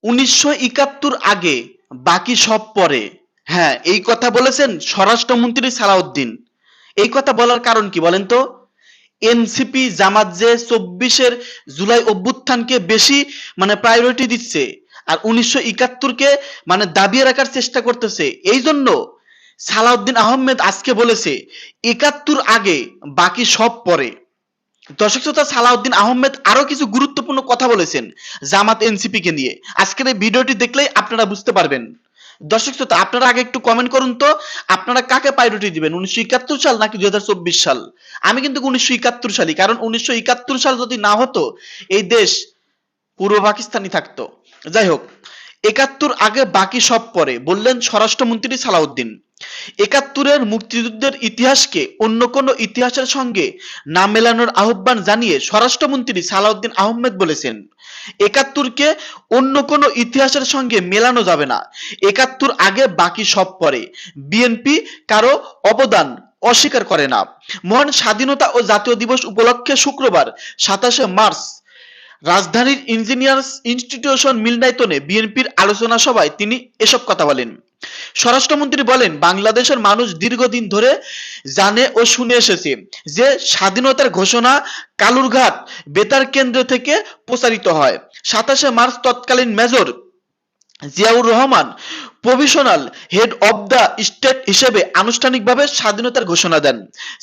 ১৯৭১ আগে বাকি সব পরে। হ্যাঁ, এই কথা বলেছেন স্বরাষ্ট্রমন্ত্রী সালাউদ্দিন। এই কথা বলার কারণ কি বলেন তো? এনসিপি জামাত যে ২৪-এর জুলাই অভ্যুত্থানকে বেশি প্রায়োরিটি দিচ্ছে আর ১৯৭১ কে দাবিয়ে রাখার চেষ্টা করতেছে। এই জন্য সালাউদ্দিন আহমেদ আজকে বলেছে ৭১ আগে বাকি সব পরে। দর্শক শ্রোতা, সালাউদ্দিন আহমেদ আরো কিছু গুরুত্বপূর্ণ কথা বলেছেন জামাত এনসিপি কে নিয়ে। আজকের এই ভিডিওটি দেখলেই আপনারা বুঝতে পারবেন। দর্শক শ্রোতা, আপনারা আগে একটু কমেন্ট করুন তো, আপনারা কাকে প্রায়োরিটি দিবেন, ১৯৭১ সাল নাকি ২০২৪ সাল? আমি কিন্তু ১৯৭১ সালই, কারণ ১৯৭১ সাল যদি না হতো এই দেশ পূর্ব পাকিস্তানি থাকতো। যাই হোক, ৭১ আগে বাকি সব পরে বললেন স্বরাষ্ট্রমন্ত্রী সালাউদ্দিন। ৭১-এর মুক্তিযুদ্ধের ইতিহাসকে অন্য কোনো ইতিহাসের সঙ্গে না মেলানোর আহ্বান জানিয়ে স্বরাষ্ট্রমন্ত্রী সালাউদ্দিন আহমেদ বলেছেন, ৭১-কে অন্য কোনো ইতিহাসের সঙ্গে মেলানো যাবে না। ৭১ আগে বাকি সব পরে। বিএনপি কারো অবদান অস্বীকার করে না। মহান স্বাধীনতা ও জাতীয় দিবস উপলক্ষে শুক্রবার ২৭শে মার্চ রাজধানীর ইঞ্জিনিয়ার্স ইনস্টিটিউশন মিলনায়তনে বিএনপির আলোচনা সভায় তিনি এসব কথা বলেন। স্বরাষ্ট্রমন্ত্রী বলেন, বাংলাদেশের মানুষ দীর্ঘদিন ধরে জানে ও শুনে এসেছে যে স্বাধীনতার ঘোষণা কালুরঘাট বেতার কেন্দ্র থেকে প্রচারিত হয়। ২৭শে মার্চ তৎকালীন major Ziaur Rahman provisional head of the state হিসেবে আনুষ্ঠানিকভাবে স্বাধীনতার ঘোষণা দেন।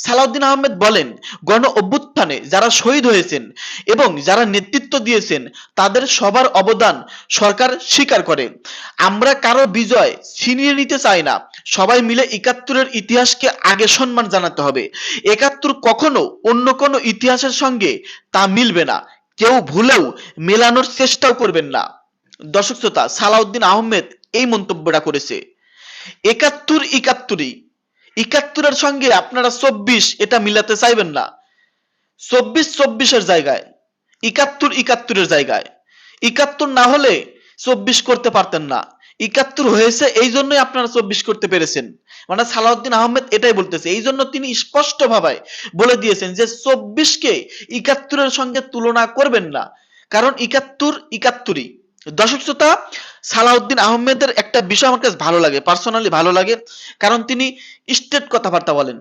সালাউদ্দিন আহমেদ বলেন, গণ অভ্যুত্থানে যারা শহীদ হয়েছেন এবং যারা নেতৃত্ব দিয়েছেন তাদের সবার অবদান সরকার স্বীকার করে। আমরা কারো বিজয় ছিনিয়ে নিতে চাই না। সবাই মিলে ৭১-এর ইতিহাসকে আগে সম্মান জানাতে হবে। ৭১ কখনো অন্য কোনো ইতিহাসের সঙ্গে তা মিলবে না। কেউ ভুলেও মেলানোর চেষ্টাও করবেন না। দর্শক শ্রোতা, সালাউদ্দিন আহমেদ এই মন্তব্যটা করেছে। ৭১ ৭১-এর সঙ্গে আপনারা ২৪ এটা মিলাতে চাইবেন না। ২৪ ২৪-এর জায়গায়, ৭১ ৭১-এর জায়গায়। ৭১ না হলে ২৪ করতে পারতেন না। ৭১ হয়েছে এই জন্যই আপনারা ২৪ করতে পেরেছেন। সালাউদ্দিন আহমেদ এটাই বলতেছে। এই জন্য তিনি স্পষ্ট ভাবে বলে দিয়েছেন যে ২৪-কে ৭১-এর সঙ্গে তুলনা করবেন না, কারণ ৭১ ৭১-ই। দর্শক শ্রোতা, সালাউদ্দিন আহমেদের একটা বিষয় আমার কাছে ভালো লাগে, পার্সোনালি ভালো লাগে, কারণ তিনি স্ট্রেট কথাবার্তা বলেন।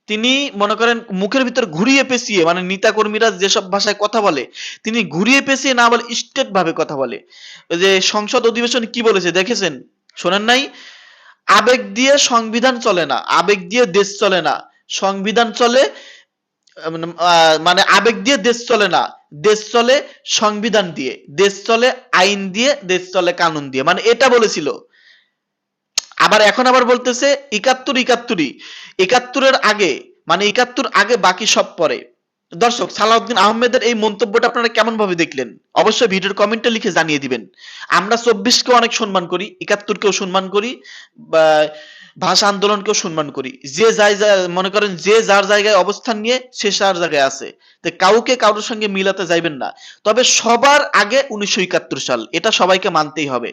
তিনি মনে করেন মুখের ভিতর ঘুরিয়ে পেঁচিয়ে, নেতা কর্মীরা যেসব ভাষায় কথা বলে তিনি ঘুরিয়ে পেঁচিয়ে না বলে স্ট্রেট ভাবে কথা বলে। ওই যে সংসদ অধিবেশনে কি বলেছে দেখেছেন, শোনেন নাই? আবেগ দিয়ে সংবিধান চলে না, আবেগ দিয়ে দেশ চলে না, সংবিধান চলে, আবেগ দিয়ে দেশ চলে না, দেশ চলে সংবিধান দিয়ে, দেশ চলে আইন দিয়ে, দেশ চলে কানুন দিয়ে, এটা বলেছিল। আবার এখন আবার বলতেছে ৭১ ৭১-ই, ৭১-এর আগে ৭১ আগে বাকি সব পরে। দর্শক, সালাউদ্দিন আহমেদের এই মন্তব্যটা আপনারা কেমন ভাবে দেখলেন অবশ্যই ভিডিওর কমেন্টে লিখে জানিয়ে দিবেন। আমরা ২৪-কে অনেক সম্মান করি, ৭১-কেও সম্মান করি, বা ভাষা আন্দোলনকেও সম্মান করি। যে যাই মনে করেন যে যার জায়গায় অবস্থান নিয়ে সে যার জায়গায় আছে, তো কাউকে কারোর সঙ্গে মিলাতে যাইবেন না। তবে সবার আগে ১৯৭১ সাল, এটা সবাইকে মানতেই হবে।